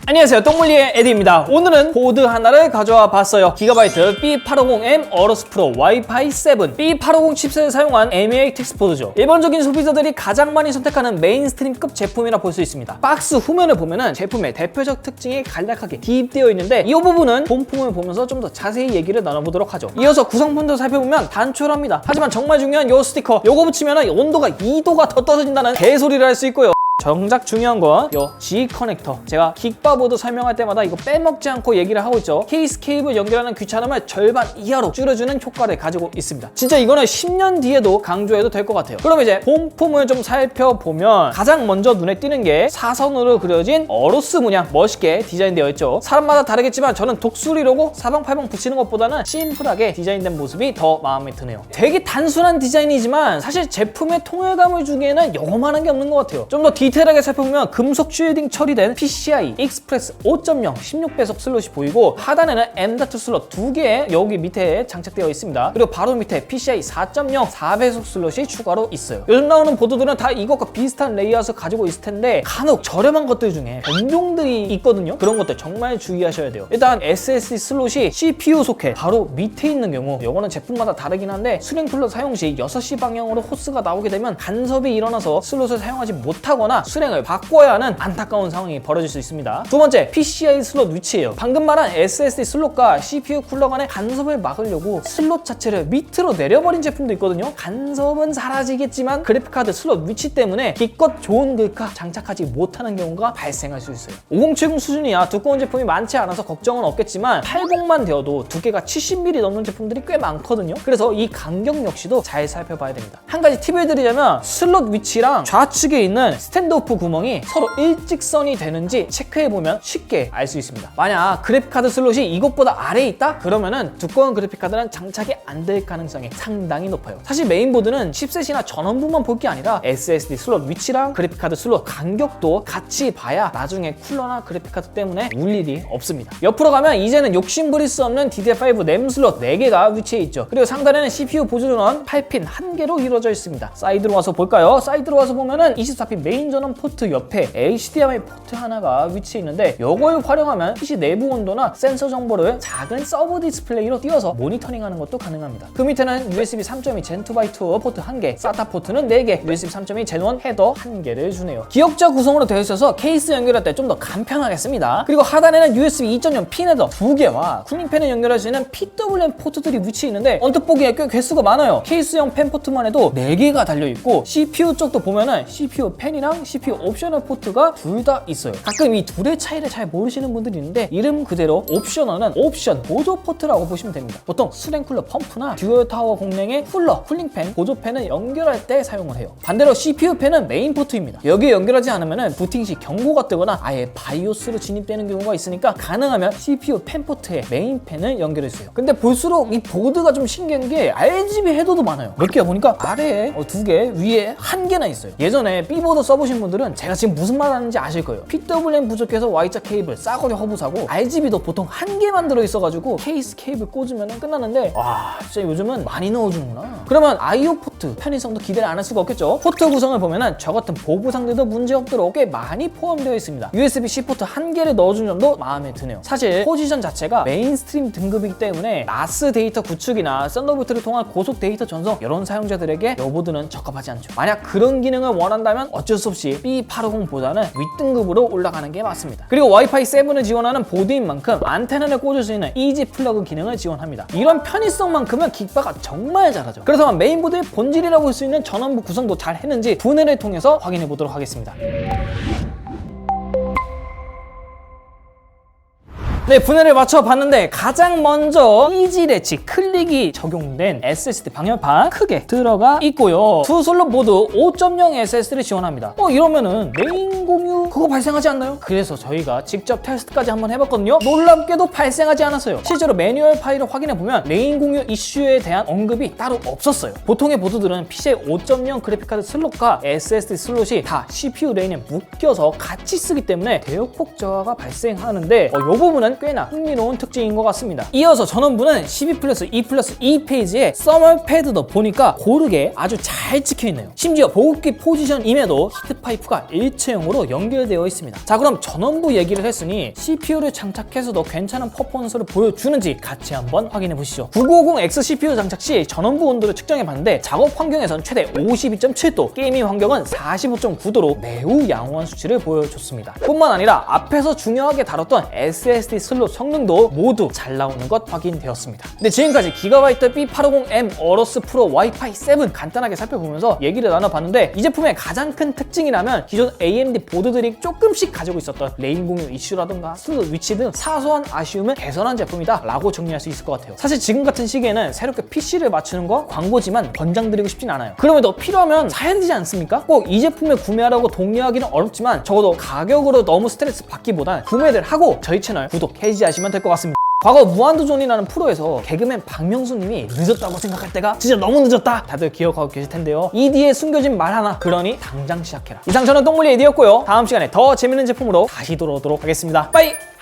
안녕하세요, 똥물리의 에디입니다. 오늘은 보드 하나를 가져와 봤어요. 기가바이트 B850M 어로스 프로 와이파이 7 B850 칩셋을 사용한 MEA-Tx 보드죠. 일반적인 소비자들이 가장 많이 선택하는 메인스트림급 제품이라 볼 수 있습니다. 박스 후면을 보면은 제품의 대표적 특징이 간략하게 기입되어 있는데 이 부분은 본품을 보면서 좀 더 자세히 얘기를 나눠보도록 하죠. 이어서 구성품도 살펴보면 단촐합니다. 하지만 정말 중요한 이 스티커, 요거 붙이면 온도가 2도가 더 떨어진다는 개소리를 할 수 있고요. 정작 중요한 건 요 G 커넥터. 제가 긱바보드 설명할 때마다 이거 빼먹지 않고 얘기를 하고 있죠. 케이스 케이블 연결하는 귀찮음을 절반 이하로 줄여주는 효과를 가지고 있습니다. 진짜 이거는 10년 뒤에도 강조해도 될 것 같아요. 그럼 이제 본품을 좀 살펴보면 가장 먼저 눈에 띄는 게 사선으로 그려진 어로스 문양 멋있게 디자인되어 있죠. 사람마다 다르겠지만 저는 독수리 로고 사방팔방 붙이는 것보다는 심플하게 디자인된 모습이 더 마음에 드네요. 되게 단순한 디자인이지만 사실 제품의 통일감을 주기에는 요만한 게 없는 것 같아요. 좀 더 디테일하게 살펴보면 금속 쉴딩 처리된 PCI 익스프레스 5.0 16배속 슬롯이 보이고 하단에는 M.2 슬롯 2개 여기 밑에 장착되어 있습니다. 그리고 바로 밑에 PCI 4.0 4배속 슬롯이 추가로 있어요. 요즘 나오는 보드들은 다 이것과 비슷한 레이아웃을 가지고 있을 텐데 간혹 저렴한 것들 중에 변종들이 있거든요. 그런 것들 정말 주의하셔야 돼요. 일단 SSD 슬롯이 CPU 소켓 바로 밑에 있는 경우 요거는 제품마다 다르긴 한데 수냉 쿨러 사용 시 6시 방향으로 호스가 나오게 되면 간섭이 일어나서 슬롯을 사용하지 못하거나 수냉을 바꿔야 하는 안타까운 상황이 벌어질 수 있습니다. 두 번째, PCI 슬롯 위치예요. 방금 말한 SSD 슬롯과 CPU 쿨러 간의 간섭을 막으려고 슬롯 자체를 밑으로 내려버린 제품도 있거든요. 간섭은 사라지겠지만 그래픽카드 슬롯 위치 때문에 기껏 좋은 글카 장착하지 못하는 경우가 발생할 수 있어요. 5070 수준이야 두꺼운 제품이 많지 않아서 걱정은 없겠지만 80만 되어도 두께가 70mm 넘는 제품들이 꽤 많거든요. 그래서 이 간격 역시도 잘 살펴봐야 됩니다. 한 가지 팁을 드리자면 슬롯 위치랑 좌측에 있는 스탠드오프 구멍이 서로 일직선이 되는지 체크해보면 쉽게 알 수 있습니다. 만약 그래픽카드 슬롯이 이것보다 아래에 있다? 그러면은 두꺼운 그래픽카드는 장착이 안 될 가능성이 상당히 높아요. 사실 메인보드는 칩셋이나 전원부만 볼 게 아니라 SSD 슬롯 위치랑 그래픽카드 슬롯 간격도 같이 봐야 나중에 쿨러나 그래픽카드 때문에 울 일이 없습니다. 옆으로 가면 이제는 욕심부릴 수 없는 DDR5 램 슬롯 4개가 위치해 있죠. 그리고 상단에는 CPU 보조전원 8핀 1개로 이루어져 있습니다. 사이드로 와서 볼까요? 사이드로 와서 보면은 24핀 메인 전원 포트 옆에 HDMI 포트 하나가 위치해 있는데 이걸 활용하면 PC 내부 온도나 센서 정보를 작은 서브 디스플레이로 띄워서 모니터링하는 것도 가능합니다. 그 밑에는 USB 3.2 Gen2x2 포트 1개, SATA 포트는 4개, USB 3.2 Gen1 헤더 1개를 주네요. 기역자 구성으로 되어 있어서 케이스 연결할 때 좀 더 간편하겠습니다. 그리고 하단에는 USB 2.0 핀 헤더 2개와 쿨링팬을 연결할 수 있는 PWM 포트들이 위치해 있는데 언뜻 보기에 꽤 개수가 많아요. 케이스형 팬 포트만 해도 4개가 달려있고 CPU 쪽도 보면은 CPU 팬이랑 CPU 옵셔널 포트가 둘 다 있어요. 가끔 이 둘의 차이를 잘 모르시는 분들이 있는데 이름 그대로 옵셔널은 옵션 보조 포트라고 보시면 됩니다. 보통 수냉 쿨러 펌프나 듀얼 타워 공랭의 쿨러, 쿨링팬, 보조팬을 연결할 때 사용을 해요. 반대로 CPU 팬은 메인 포트입니다. 여기에 연결하지 않으면 부팅 시 경고가 뜨거나 아예 바이오스로 진입되는 경우가 있으니까 가능하면 CPU 팬 포트에 메인 팬을 연결해주세요. 근데 볼수록 이 보드가 좀 신기한 게 RGB 헤더도 많아요. 몇 개야 보니까 아래에 2개, 위에 1개나 있어요. 예전에 B보드 써보신 분들은 제가 지금 무슨 말 하는지 아실 거예요. PWM 부족해서 Y자 케이블 싸구려 허브 사고 RGB도 보통 1개만 들어있어가지고 케이스 케이블 꽂으면 끝나는데 와 진짜 요즘은 많이 넣어주는구나. 그러면 IO 포트 편의성도 기대를 안 할 수가 없겠죠. 포트 구성을 보면은 저 같은 보부상들도 문제없도록 꽤 많이 포함되어 있습니다. USB-C 포트 1개를 넣어준 점도 마음에 드네요. 사실 포지션 자체가 메인스트림 등급이기 때문에 NAS 데이터 구축이나 썬더볼트를 통한 고속 데이터 전송 이런 사용자들에게 이 보드는 적합하지 않죠. 만약 그런 기능을 원한다면 어쩔 수 없이 B850보다는 윗등급으로 올라가는 게 맞습니다. 그리고 와이파이 7을 지원하는 보드인 만큼 안테나를 꽂을 수 있는 이지 플러그 기능을 지원합니다. 이런 편의성만큼은 긱바가 정말 잘하죠. 그래서 메인보드의 본질이라고 볼 수 있는 전원부 구성도 잘 했는지 분해를 통해서 확인해 보도록 하겠습니다. 네, 분해를 맞춰봤는데 가장 먼저 이지 레치 클릭이 적용된 SSD 방열판 크게 들어가 있고요. 두 슬롯 모두 5.0 SSD를 지원합니다. 이러면은 메인 공유 그거 발생하지 않나요? 그래서 저희가 직접 테스트까지 한번 해봤거든요. 놀랍게도 발생하지 않았어요. 실제로 매뉴얼 파일을 확인해보면 메인 공유 이슈에 대한 언급이 따로 없었어요. 보통의 보드들은 PCI 5.0 그래픽카드 슬롯과 SSD 슬롯이 다 CPU 레인에 묶여서 같이 쓰기 때문에 대역폭 저하가 발생하는데 이 부분은 보기에는 꽤나 흥미로운 특징인 것 같습니다. 이어서 전원부는 12+2+2 페이지에 서멀 패드도 보니까 고르게 아주 잘 찍혀있네요. 심지어 보급기 포지션임에도 히트파이프가 일체형으로 연결되어 있습니다. 자, 그럼 전원부 얘기를 했으니 CPU를 장착해서도 괜찮은 퍼포먼스를 보여주는지 같이 한번 확인해 보시죠. 9950X CPU 장착 시 전원부 온도를 측정해 봤는데 작업 환경에선 최대 52.7도, 게이밍 환경은 45.9도로 매우 양호한 수치를 보여줬습니다. 뿐만 아니라 앞에서 중요하게 다뤘던 SSD 슬롯 성능도 모두 잘 나오는 것 확인되었습니다. 근데 지금까지 기가바이트 B850M 어로스 프로 와이파이 7 간단하게 살펴보면서 얘기를 나눠봤는데 이 제품의 가장 큰 특징이라면 기존 AMD 보드들이 조금씩 가지고 있었던 레인 공유 이슈라든가 슬롯 위치 등 사소한 아쉬움을 개선한 제품이다 라고 정리할 수 있을 것 같아요. 사실 지금 같은 시기에는 새롭게 PC를 맞추는 거 광고지만 권장드리고 싶진 않아요. 그럼에도 필요하면 사야 되지 않습니까? 꼭 이 제품을 구매하라고 독려하기는 어렵지만 적어도 가격으로 너무 스트레스 받기보단 구매를 하고 저희 채널 구독 해지하시면 될 것 같습니다. 과거 무한도전이라는 프로에서 개그맨 박명수님이 늦었다고 생각할 때가 진짜 너무 늦었다 다들 기억하고 계실 텐데요. 이 뒤에 숨겨진 말 하나, 그러니 당장 시작해라. 이상 저는 똥물리 에디였고요. 다음 시간에 더 재밌는 제품으로 다시 돌아오도록 하겠습니다. 빠이!